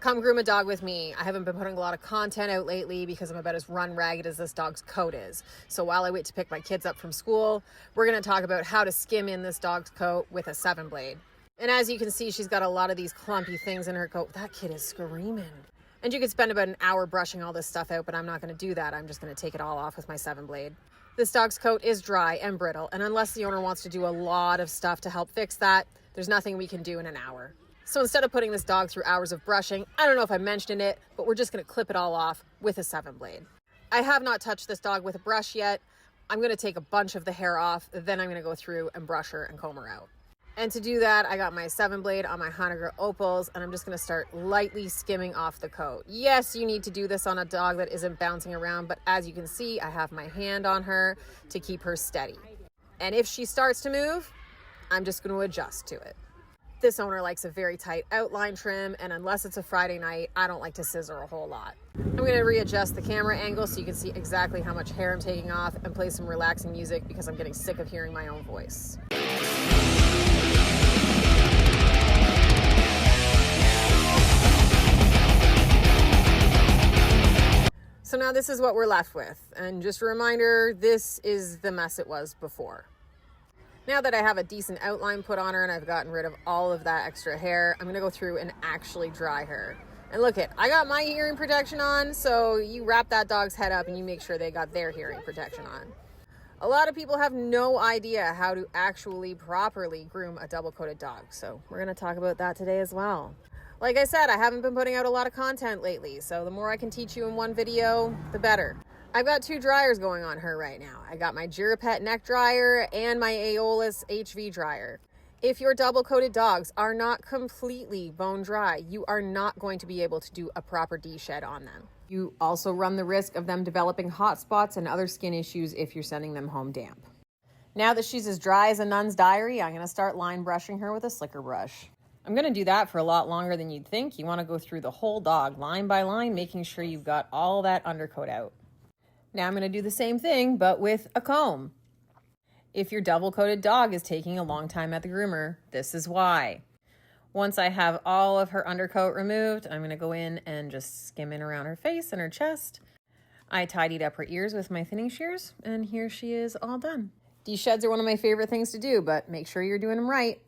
Come groom a dog with me. I haven't been putting a lot of content out lately because I'm about as run ragged as this dog's coat is. So while I wait to pick my kids up from school, we're going to talk about how to skim in this dog's coat with a 7-blade. And as you can see, she's got a lot of these clumpy things in her coat. That kid is screaming. And you could spend about an hour brushing all this stuff out, but I'm not going to do that. I'm just going to take it all off with my 7-blade. This dog's coat is dry and brittle, and unless the owner wants to do a lot of stuff to help fix that, there's nothing we can do in an hour. So instead of putting this dog through hours of brushing, I don't know if I mentioned it, but we're just going to clip it all off with a 7-blade. I have not touched this dog with a brush yet. I'm going to take a bunch of the hair off, then I'm going to go through and brush her and comb her out. And to do that, I got my 7-blade on my Honeyger Opals, and I'm just going to start lightly skimming off the coat. Yes, you need to do this on a dog that isn't bouncing around, but as you can see, I have my hand on her to keep her steady. And if she starts to move, I'm just going to adjust to it. This owner likes a very tight outline trim, and unless it's a Friday night, I don't like to scissor a whole lot. I'm going to readjust the camera angle so you can see exactly how much hair I'm taking off and play some relaxing music because I'm getting sick of hearing my own voice. So now this is what we're left with. And just a reminder, this is the mess it was before. Now that I have a decent outline put on her and I've gotten rid of all of that extra hair, I'm going to go through and actually dry her. And look I got my hearing protection on, so you wrap that dog's head up and you make sure they got their hearing protection on. A lot of people have no idea how to actually properly groom a double-coated dog, so we're going to talk about that today as well. Like I said, I haven't been putting out a lot of content lately, so the more I can teach you in one video, the better. I've got 2 dryers going on her right now. I got my Girapet neck dryer and my Aeolus HV dryer. If your double-coated dogs are not completely bone dry, you are not going to be able to do a proper de-shed on them. You also run the risk of them developing hot spots and other skin issues if you're sending them home damp. Now that she's as dry as a nun's diary, I'm going to start line brushing her with a slicker brush. I'm going to do that for a lot longer than you'd think. You want to go through the whole dog, line by line, making sure you've got all that undercoat out. Now I'm going to do the same thing, but with a comb. If your double-coated dog is taking a long time at the groomer, this is why. Once I have all of her undercoat removed, I'm going to go in and just skim in around her face and her chest. I tidied up her ears with my thinning shears, and here she is all done. De-sheds are one of my favorite things to do, but make sure you're doing them right.